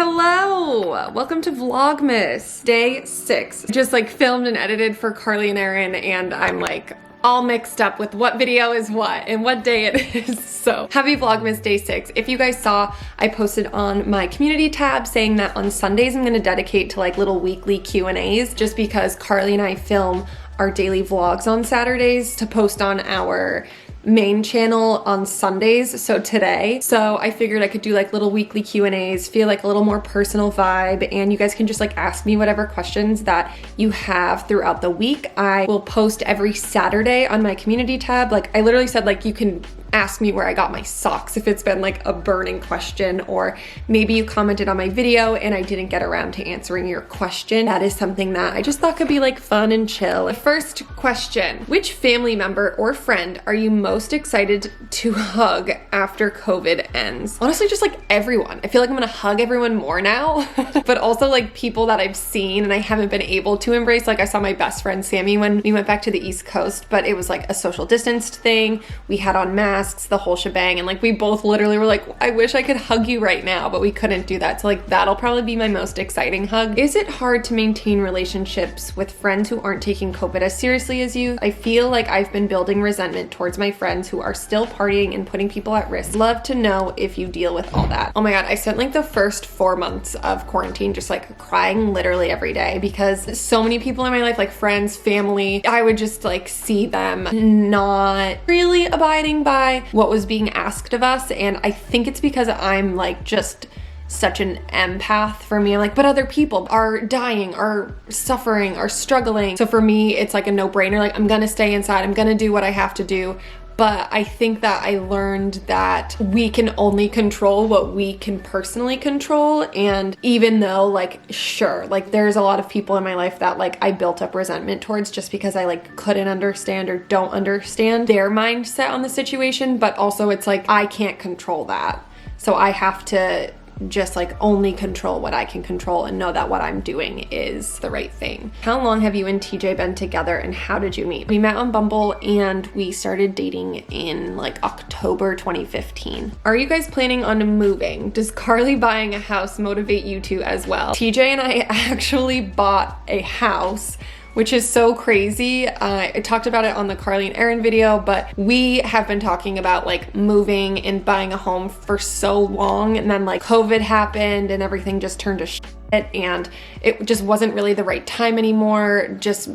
Hello! Welcome to Vlogmas, day 6. Just like filmed and edited for Carly and Aaron, and I'm like all mixed up with what video is what and what day it is. So happy Vlogmas day 6. If you guys saw, I posted on my community tab saying that on Sundays I'm gonna dedicate to like little weekly Q&As, just because Carly and I film our daily vlogs on Saturdays to post on our main channel on Sundays, so today. So I figured I could do like little weekly Q&As, feel like a little more personal vibe, and you guys can just like ask me whatever questions that you have throughout the week. I will post every Saturday on my community tab. Like I literally said, like you can ask me where I got my socks if it's been like a burning question, or maybe you commented on my video and I didn't get around to answering your question. That is something that I just thought could be like fun and chill. The first question: which family member or friend are you most excited to hug after COVID ends? Honestly, just like everyone. I feel like I'm gonna hug everyone more now, but also like people that I've seen and I haven't been able to embrace. Like I saw my best friend Sammy when we went back to the East Coast, but it was like a social distanced thing. We had on masks, the whole shebang, and like we both literally were like, I wish I could hug you right now, but we couldn't do that. So like that'll probably be my most exciting hug. Is it hard to maintain relationships with friends who aren't taking COVID as seriously as you? I feel like I've been building resentment towards my friends who are still partying and putting people at risk. Love to know if you deal with all that. Oh my god, I spent like the first 4 months of quarantine just like crying literally every day, because so many people in my life, like friends, family, I would just like see them not really abiding by what was being asked of us. And I think it's because I'm like just such an empath. For me, I'm like, but other people are dying, are suffering, are struggling. So for me, it's like a no-brainer. Like I'm gonna stay inside, I'm gonna do what I have to do. But I think that I learned that we can only control what we can personally control. And even though like, sure, like there's a lot of people in my life that like I built up resentment towards just because I like couldn't understand or don't understand their mindset on the situation. But also it's like, I can't control that. So I have to just like only control what I can control and know that what I'm doing is the right thing. How long have you and TJ been together and how did you meet? We met on Bumble and we started dating in like October 2015. Are you guys planning on moving? Does Carly buying a house motivate you to as well? TJ and I actually bought a house, which is so crazy. I talked about it on the Carly and Aaron video, but we have been talking about like moving and buying a home for so long, and then like COVID happened and everything just turned to shit, and it just wasn't really the right time anymore, just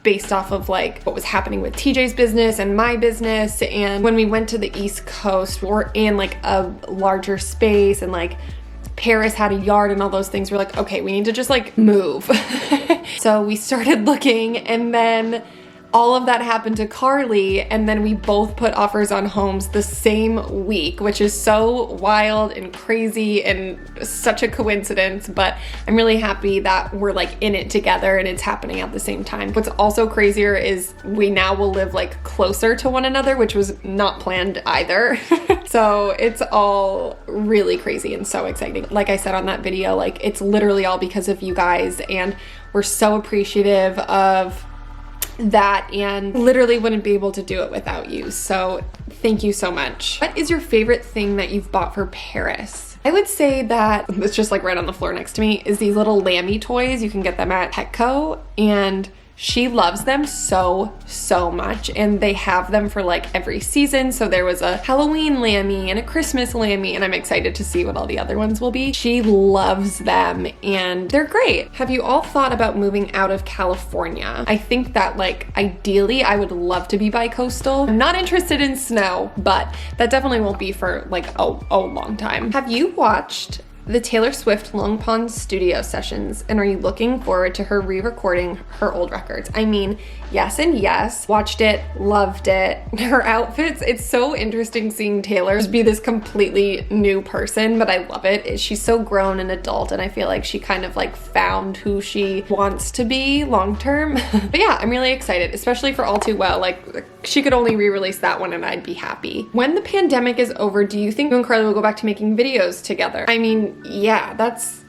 based off of like what was happening with TJ's business and my business. And when we went to the East Coast, we're in like a larger space, and like Paris had a yard and all those things. We're like, okay, we need to just like move. So we started looking, and then all of that happened to Carly, and then we both put offers on homes the same week, which is so wild and crazy and such a coincidence. But I'm really happy that we're like in it together and it's happening at the same time. What's also crazier is we now will live like closer to one another, which was not planned either. So it's all really crazy and so exciting. Like I said on that video, like it's literally all because of you guys, and we're so appreciative of that and literally wouldn't be able to do it without you. So thank you so much. What is your favorite thing that you've bought for Paris? I would say that it's just like right on the floor next to me is these little Lammy toys. You can get them at Petco, and she loves them so much, and they have them for like every season. So there was a Halloween Lammy and a Christmas Lammy, and I'm excited to see what all the other ones will be. She loves them and they're great. Have you all thought about moving out of California? I think that like ideally I would love to be bi-coastal. I'm not interested in snow, but that definitely won't be for like a long time. Have you watched the Taylor Swift Long Pond studio sessions, and are you looking forward to her re-recording her old records? I mean, yes and yes. Watched it, loved it. Her outfits, it's so interesting seeing Taylor just be this completely new person, but I love it. She's so grown and adult, and I feel like she kind of like found who she wants to be long term. But yeah, I'm really excited, especially for All Too Well. Like she could only re-release that one and I'd be happy. When the pandemic is over, do you think you and Carly will go back to making videos together? I mean, yeah, that's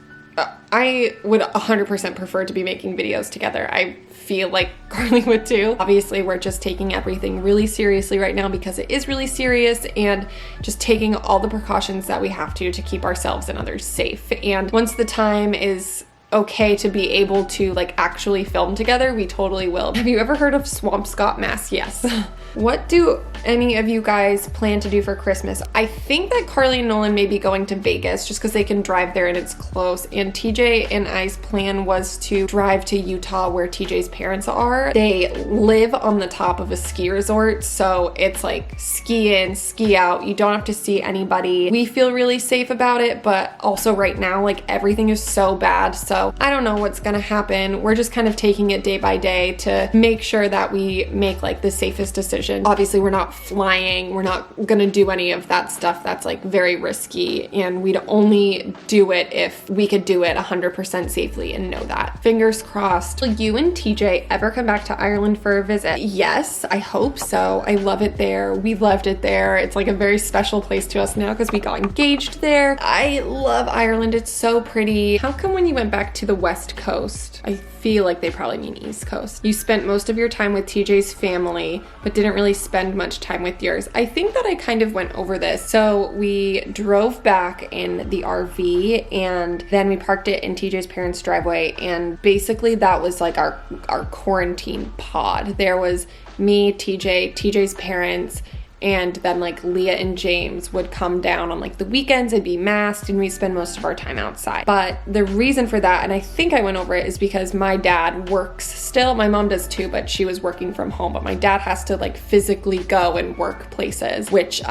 I would 100% prefer to be making videos together. I feel like Carly would too. Obviously, we're just taking everything really seriously right now because it is really serious, and just taking all the precautions that we have to keep ourselves and others safe. And once the time is okay to be able to like actually film together, we totally will. Have you ever heard of Swampscott, Yes. What do any of you guys plan to do for Christmas? I think that Carly and Nolan may be going to Vegas just because they can drive there and it's close. And TJ and I's plan was to drive to Utah where TJ's parents are. They live on the top of a ski resort, so it's like ski in, ski out. You don't have to see anybody. We feel really safe about it, but also right now, like everything is so bad. So I don't know what's gonna happen. We're just kind of taking it day by day to make sure that we make like the safest decision. Obviously, we're not flying. We're not gonna do any of that stuff that's like very risky, and we'd only do it if we could do it 100% safely and know that. Fingers crossed. Will you and TJ ever come back to Ireland for a visit? Yes, I hope so. I love it there. We loved it there. It's like a very special place to us now because we got engaged there. I love Ireland. It's so pretty. How come when you went back to the West Coast, I feel like they probably mean East Coast, you spent most of your time with TJ's family, but didn't really spend much time with yours? I think that I kind of went over this. So we drove back in the RV, and then we parked it in TJ's parents' driveway, and basically that was like our quarantine pod. There was me, TJ's parents, and then like Leah and James would come down on like the weekends and be masked, and we spend most of our time outside. But the reason for that, and I think I went over it, is because my dad works still. My mom does too, but she was working from home. But my dad has to like physically go and work places, which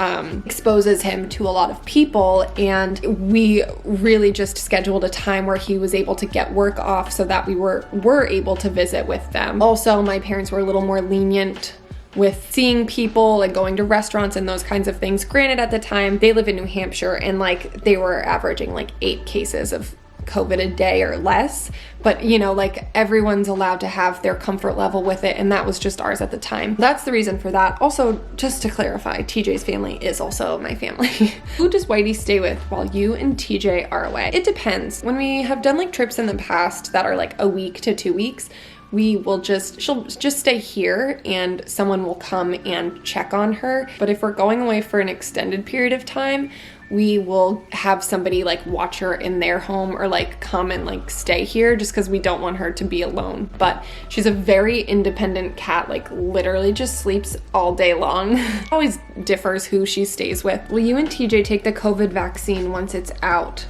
exposes him to a lot of people. And we really just scheduled a time where he was able to get work off so that we were able to visit with them. Also, my parents were a little more lenient with seeing people and going to restaurants and those kinds of things. Granted, at the time, they live in New Hampshire, and like they were averaging like 8 cases of COVID a day or less. But you know, like everyone's allowed to have their comfort level with it, and that was just ours at the time. That's the reason for that. Also, just to clarify, TJ's family is also my family. Who does Whitey stay with while you and TJ are away? It depends. When we have done like trips in the past that are like a week to 2 weeks, she'll just stay here and someone will come and check on her. But if we're going away for an extended period of time, we will have somebody like watch her in their home or like come and like stay here, just because we don't want her to be alone. But she's a very independent cat, like literally just sleeps all day long. Always differs who she stays with. Will you and TJ take the COVID vaccine once it's out?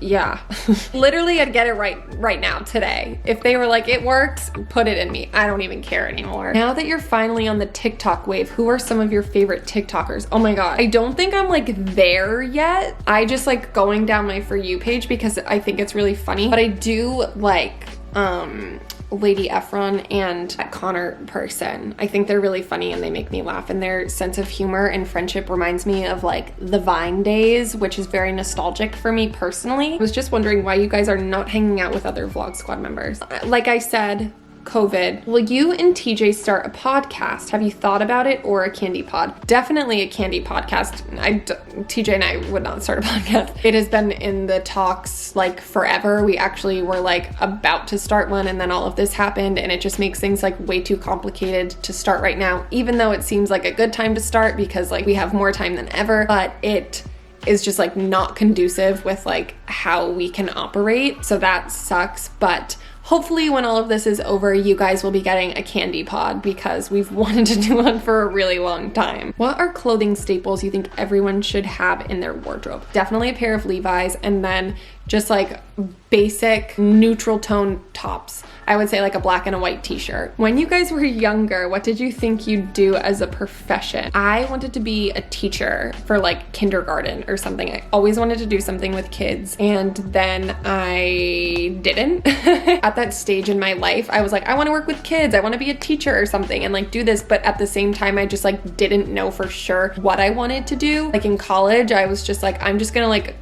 Yeah. Literally, I'd get it right now, today. If they were like, it works, put it in me. I don't even care anymore. Now that you're finally on the TikTok wave, who are some of your favorite TikTokers? Oh my God. I don't think I'm like there yet. I just like going down my For You page because I think it's really funny. But I do like, Lady Efron and Connor Person. I think they're really funny and they make me laugh, and their sense of humor and friendship reminds me of like the Vine days, which is very nostalgic for me personally. I was just wondering why you guys are not hanging out with other Vlog Squad members. Like I said, COVID. Will you and TJ start a podcast? Have you thought about it, or a candy pod? Definitely a candy podcast. TJ and I would not start a podcast. It has been in the talks like forever. We actually were like about to start one, and then all of this happened, and it just makes things like way too complicated to start right now, even though it seems like a good time to start because like we have more time than ever, but it is just like not conducive with like how we can operate. So that sucks. But hopefully when all of this is over, you guys will be getting a candy pod because we've wanted to do one for a really long time. What are clothing staples you think everyone should have in their wardrobe? Definitely a pair of Levi's, and then just like basic neutral tone tops. I would say like a black and a white t-shirt. When you guys were younger, what did you think you'd do as a profession? I wanted to be a teacher for like kindergarten or something. I always wanted to do something with kids, and then I didn't. At that stage in my life, I was like, I want to work with kids. I want to be a teacher or something and like do this. But at the same time, I just like didn't know for sure what I wanted to do. Like in college, I was just like, I'm just gonna like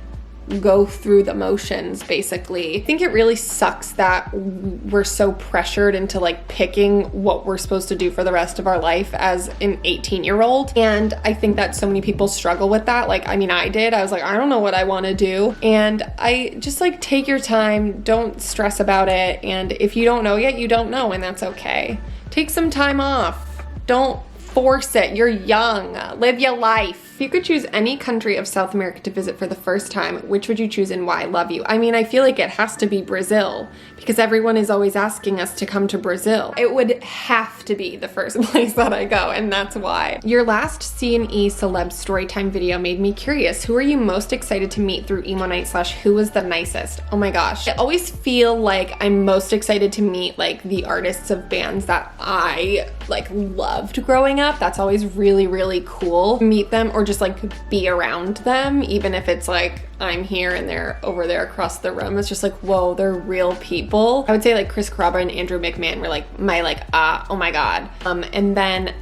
go through the motions, basically. I think it really sucks that we're so pressured into like picking what we're supposed to do for the rest of our life as an 18-year-old. And I think that so many people struggle with that. Like, I mean, I did. I was like, I don't know what I want to do. And I just like, take your time, don't stress about it. And if you don't know yet, you don't know, and that's okay. Take some time off. Don't force it. You're young. Live your life. If you could choose any country of South America to visit for the first time, which would you choose and why? Love you. I mean, I feel like it has to be Brazil because everyone is always asking us to come to Brazil. It would have to be the first place that I go, and that's why. Your last C&E celeb storytime video made me curious. Who are you most excited to meet through emo night / who was the nicest? Oh my gosh. I always feel like I'm most excited to meet like the artists of bands that I like loved growing up. That's always really, really cool. Meet them or just like be around them, even if it's like I'm here and they're over there across the room. It's just like, whoa, they're real people. I would say like Chris Carrabba and Andrew McMahon were like my like, oh my God. And then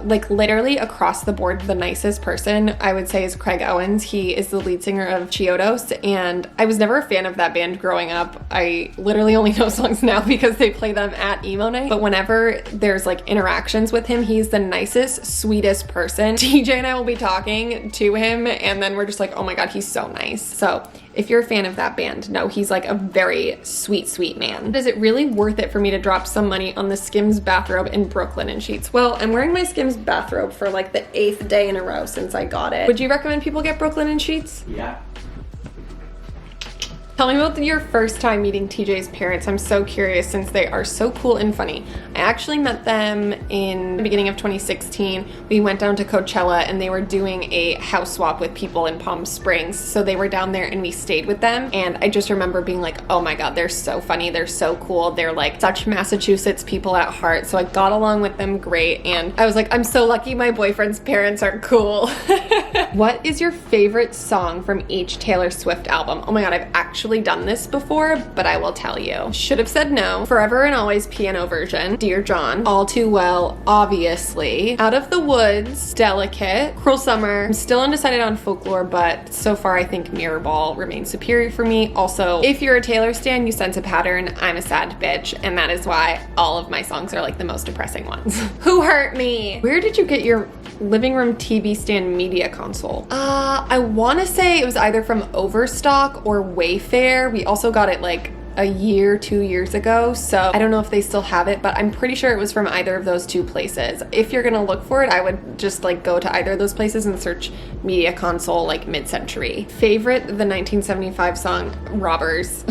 like literally across the board, the nicest person I would say is Craig Owens. He is the lead singer of Chiodos, and I was never a fan of that band growing up. I literally only know songs now because they play them at emo night. But whenever there's like interactions with him, he's the nicest, sweetest person. TJ and I will be talking to him and then we're just like, oh my God, he's so nice. So if you're a fan of that band, no, he's like a very sweet, sweet man. Is it really worth it for me to drop some money on the Skims bathrobe and Brooklyn and sheets? Well, I'm wearing my Skims bathrobe for like the 8th day in a row since I got it. Would you recommend people get Brooklyn and sheets? Yeah. Tell me about your first time meeting TJ's parents. I'm so curious since they are so cool and funny. I actually met them in the beginning of 2016. We went down to Coachella and they were doing a house swap with people in Palm Springs. So they were down there and we stayed with them. And I just remember being like, oh my God, they're so funny. They're so cool. They're like such Massachusetts people at heart. So I got along with them great. And I was like, I'm so lucky my boyfriend's parents are cool. What is your favorite song from each Taylor Swift album? Oh my God, I've actually done this before, but I will tell you. Should Have Said No, Forever and Always piano version, Dear John, All Too Well, obviously, Out of the Woods, Delicate, Cruel Summer. I'm still undecided on Folklore, but so far I think Mirror Ball remains superior for me. Also, if you're a Taylor stan, you sense a pattern. I'm a sad bitch, and that is why all of my songs are like the most depressing ones. Who hurt me? Where did you get your living room TV stand media console? I want to say it was either from Overstock or Wayfair. We also got it like a year, 2 years ago, so I don't know if they still have it, but I'm pretty sure it was from either of those two places. If you're gonna look for it, I would just like go to either of those places and search media console like mid-century. Favorite, the 1975 song Robbers.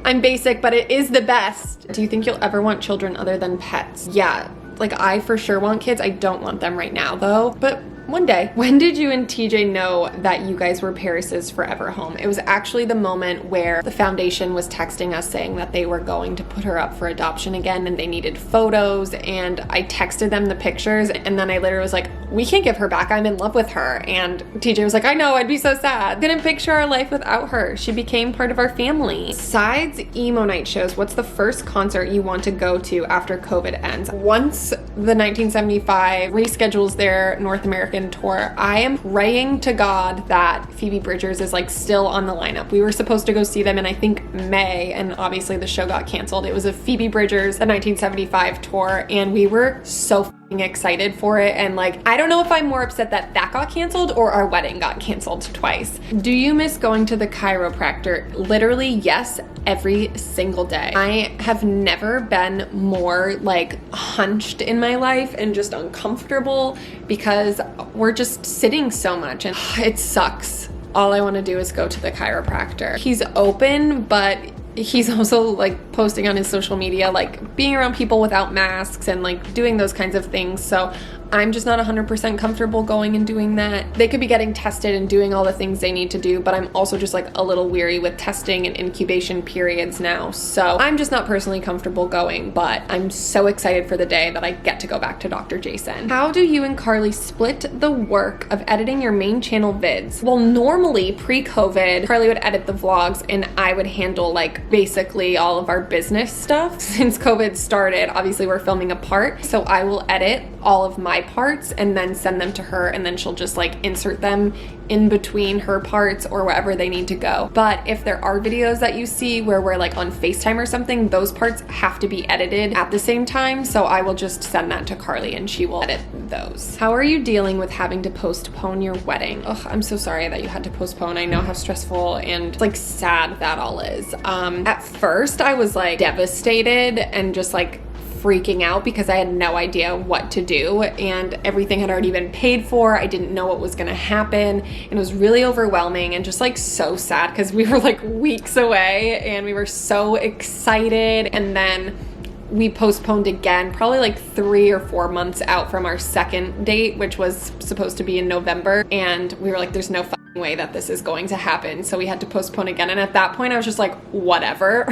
I'm basic, but it is the best. Do you think you'll ever want children other than pets? Yeah, like I for sure want kids. I don't want them right now though, but one day. When did you and TJ know that you guys were Paris's forever home? It was actually the moment where the foundation was texting us saying that they were going to put her up for adoption again and they needed photos, and I texted them the pictures and then I literally was like, we can't give her back, I'm in love with her. And TJ was like, I know, I'd be so sad. Couldn't picture our life without her. She became part of our family. Besides emo night shows, what's the first concert you want to go to after COVID ends? Once the 1975 reschedules their North American tour, I am praying to God that Phoebe Bridgers is like still on the lineup. We were supposed to go see them in I think May, and obviously the show got canceled. It was a Phoebe Bridgers, the 1975 tour, and we were so excited for it. And like, I don't know if I'm more upset that that got canceled or our wedding got canceled twice. Do you miss going to the chiropractor? Literally, yes, every single day. I have never been more like hunched in my life and just uncomfortable because we're just sitting so much and it sucks. All I want to do is go to the chiropractor. He's open, but he's also like posting on his social media, like being around people without masks and like doing those kinds of things. So I'm just not 100% comfortable going and doing that. They could be getting tested and doing all the things they need to do, but I'm also just like a little weary with testing and incubation periods now. So I'm just not personally comfortable going, but I'm so excited for the day that I get to go back to Dr. Jason. How do you and Carly split the work of editing your main channel vids? Well, normally pre-COVID, Carly would edit the vlogs and I would handle like basically all of our business stuff. Since COVID started, obviously we're filming apart, so I will edit all of my my parts and then send them to her, and then she'll just like insert them in between her parts or wherever they need to go. But if there are videos that you see where we're like on FaceTime or something, those parts have to be edited at the same time. So I will just send that to Carly and she will edit those. How are you dealing with having to postpone your wedding? Oh, I'm so sorry that you had to postpone. I know how stressful and like sad that all is. At first I was like devastated and just like freaking out because I had no idea what to do and everything had already been paid for. I didn't know what was gonna happen and it was really overwhelming and just like so sad because we were like weeks away and we were so excited, and then we postponed again, probably like 3 or 4 months out from our second date, which was supposed to be in November, and we were like, there's no way that this is going to happen, so we had to postpone again. And at that point I was just like, whatever.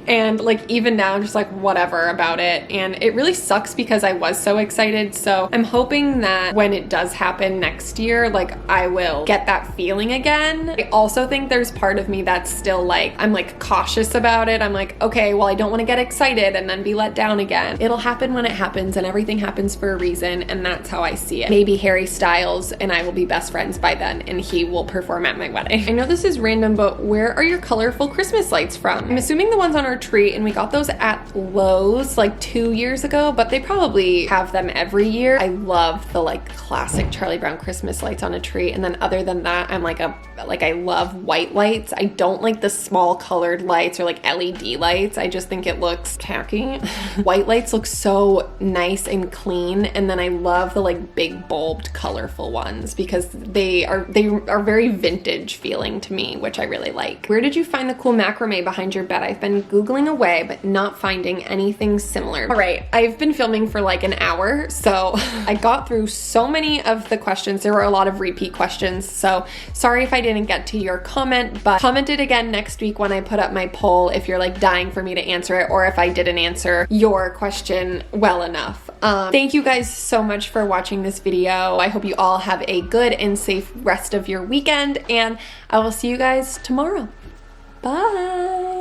And like even now I'm just like whatever about it, and it really sucks because I was so excited. So I'm hoping that when it does happen next year, like I will get that feeling again. I also think there's part of me that's still like, I'm like cautious about it. I'm like, okay, well I don't want to get excited and then be let down again. It'll happen when it happens, and everything happens for a reason, and that's how I see it. Maybe Harry Styles and I will be best friends by then and he will perform at my wedding. I know this is random, but where are your colorful Christmas lights from? I'm assuming the ones on our tree, and we got those at Lowe's like 2 years ago, but they probably have them every year. I love the like classic Charlie Brown Christmas lights on a tree, and then other than that, I'm like I love white lights. I don't like the small colored lights or like LED lights. I just think it looks tacky. White lights look so nice and clean, and then I love the like big bulbed colorful ones because they are very vintage feeling to me, which I really like. Where did you find the cool macrame behind your bed? I've been Googling away, but not finding anything similar. All right, I've been filming for like an hour, so I got through so many of the questions. There were a lot of repeat questions, so sorry if I didn't get to your comment, but comment it again next week when I put up my poll if you're like dying for me to answer it, or if I didn't answer your question well enough. Thank you guys so much for watching this video. I hope you all have a good and safe rest of your weekend, and I will see you guys tomorrow. Bye.